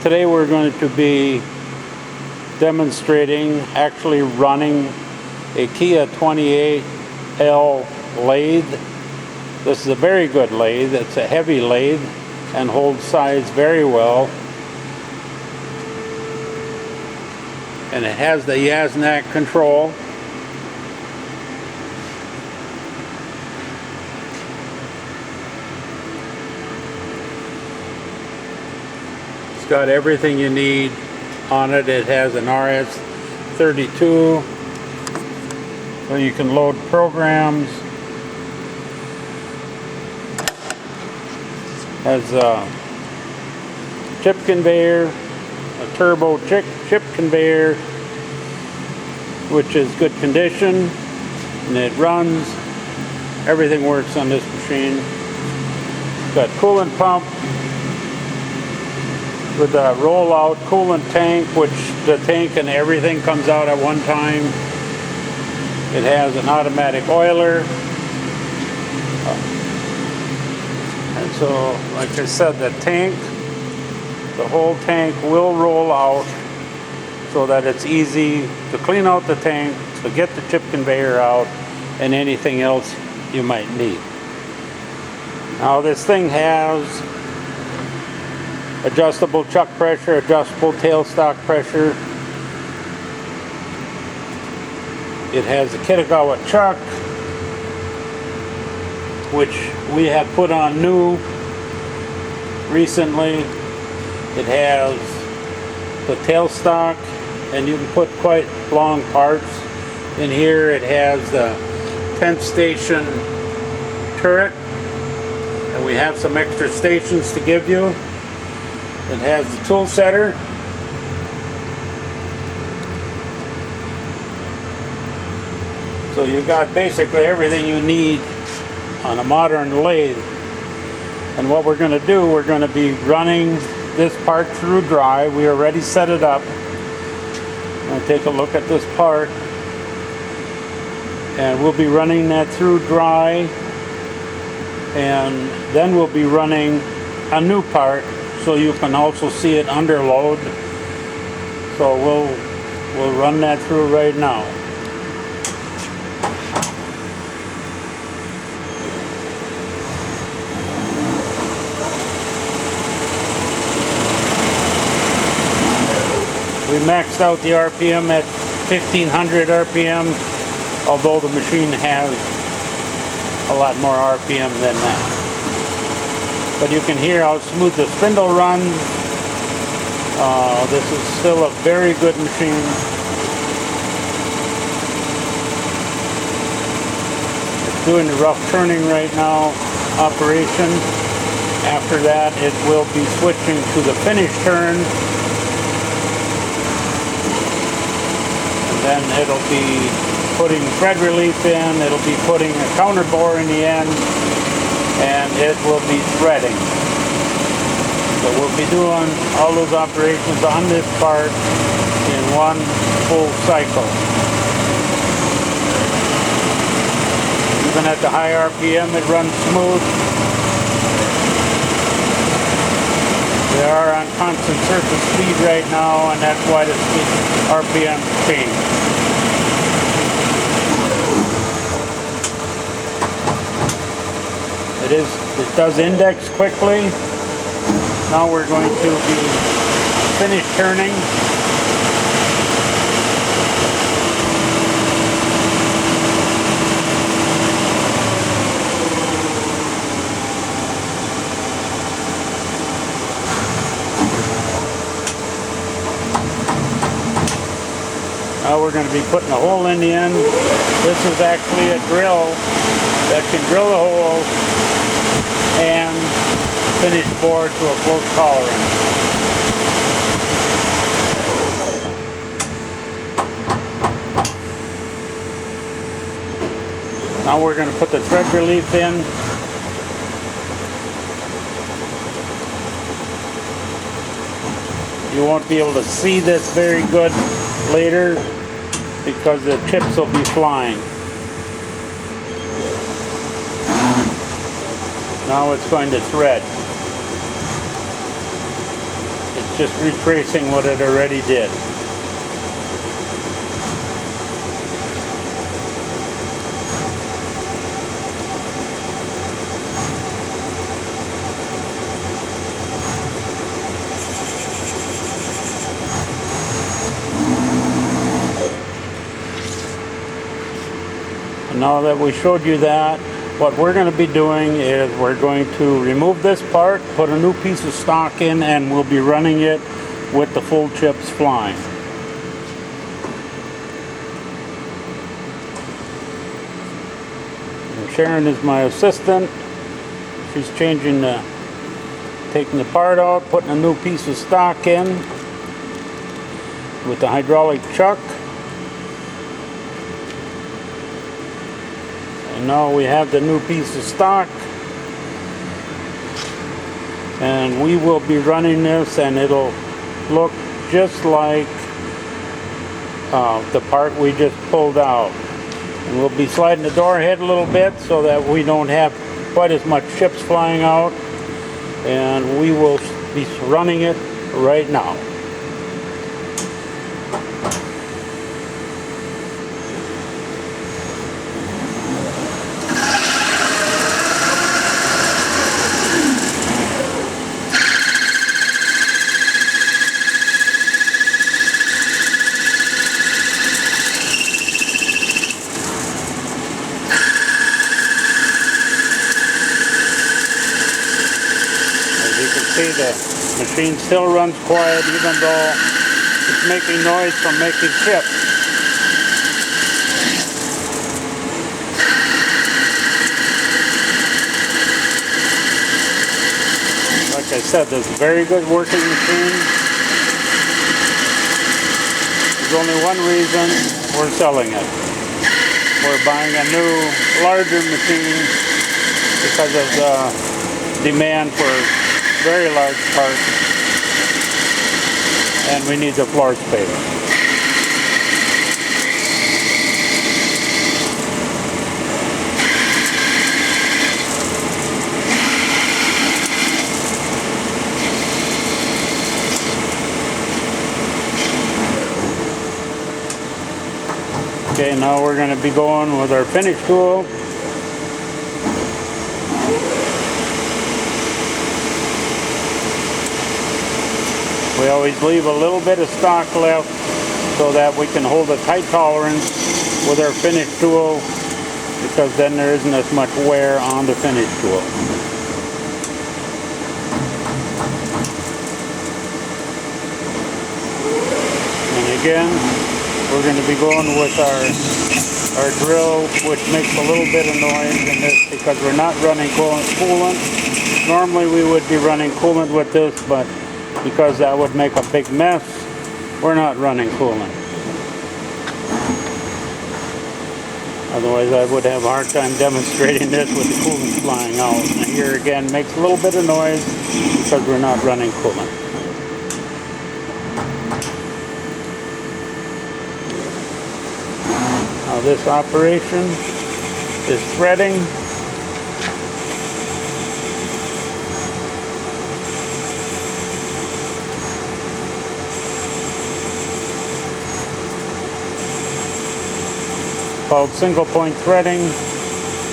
Today we're going to be demonstrating, actually running a Kia 28L lathe. This is a very good lathe. It's a heavy lathe and holds size very well. And it has the Yasnak control. It's got everything you need on it. It has an RS-32, so you can load programs. Has a chip conveyor, a turbo chip conveyor, which is good condition, and it runs. Everything works on this machine. It's got coolant pump with a roll-out coolant tank, which the tank and everything comes out at one time. It has an automatic oiler. And so, like I said, the whole tank will roll out so that it's easy to clean out the tank, to get the chip conveyor out, and anything else you might need. Now this thing has adjustable chuck pressure, adjustable tailstock pressure. It has a Kitagawa chuck, which we have put on new recently. It has the tailstock, and you can put quite long parts in here. It has the 10th station turret, and we have some extra stations to give you. It has the tool setter. So you've got basically everything you need on a modern lathe. And what we're going to do, we're going to be running this part through dry. We already set it up. I'll take a look at this part. And we'll be running that through dry. And then we'll be running a new part so you can also see it under load. So we'll run that through right now. We maxed out the RPM at 1500 RPM, although the machine has a lot more RPM than that. But you can hear how smooth the spindle runs. This is still a very good machine. It's doing the rough turning right now operation. After that, it will be switching to the finish turn. And then it'll be putting thread relief in. It'll be putting a counter bore in the end. And it will be threading. So we'll be doing all those operations on this part in one full cycle. Even at the high RPM, it runs smooth. We are on constant surface speed right now, and that's why the RPM changed. It does index quickly. Now we're going to be finish turning. Now we're going to be putting a hole in the end. This is actually a drill that can drill a hole and finish bore to a close tolerance. Now we're going to put the thread relief in. You won't be able to see this very good later because the chips will be flying. Now it's going to thread. it's just retracing what it already did. And now that we showed you that, what we're going to be doing is we're going to remove this part, put a new piece of stock in, and we'll be running it with the full chips flying. And Sharon is my assistant. She's taking the part out, putting a new piece of stock in with the hydraulic chuck. And now we have the new piece of stock, and we will be running this, and it'll look just like the part we just pulled out. And we'll be sliding the door ahead a little bit so that we don't have quite as much chips flying out, and we will be running it right now. See, the machine still runs quiet even though it's making noise from making chips. Like I said, this is a very good working machine. There's only one reason we're selling it. We're buying a new, larger machine because of the demand for very large parts, and we need the floor space. Okay, now we're going to be going with our finish tool. We always leave a little bit of stock left so that we can hold a tight tolerance with our finish tool, because then there isn't as much wear on the finish tool. And again, we're going to be going with our drill, which makes a little bit of noise in this because we're not running coolant. Normally we would be running coolant with this, but because that would make a big mess, we're not running coolant. Otherwise I would have a hard time demonstrating this with the coolant flying out. And here again makes a little bit of noise because we're not running coolant. Now this operation is threading. Called single point threading.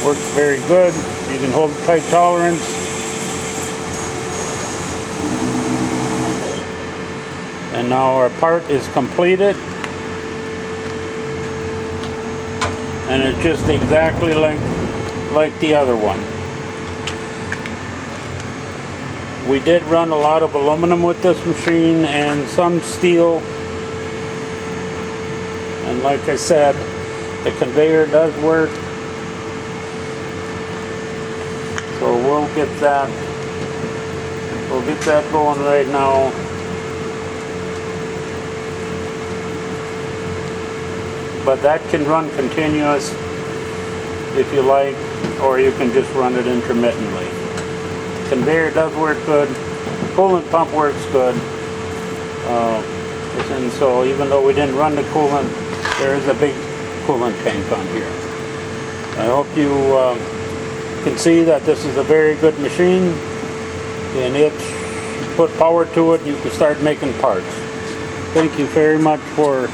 Works very good. You can hold a tight tolerance. And now our part is completed. And it's just exactly like the other one. We did run a lot of aluminum with this machine and some steel. And like I said, the conveyor does work, so we'll get that going right now. But that can run continuous if you like, or you can just run it intermittently. Conveyor does work good. Coolant pump works good. And so even though we didn't run the coolant, there is a big coolant tank on here. I hope you can see that this is a very good machine, and it's put power to it, you can start making parts. Thank you very much for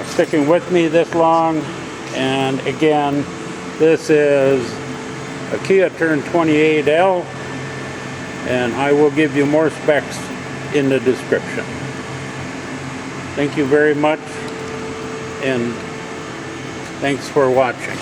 sticking with me this long. And again, this is a Kia Turn 28L, and I will give you more specs in the description. Thank you very much, and thanks for watching.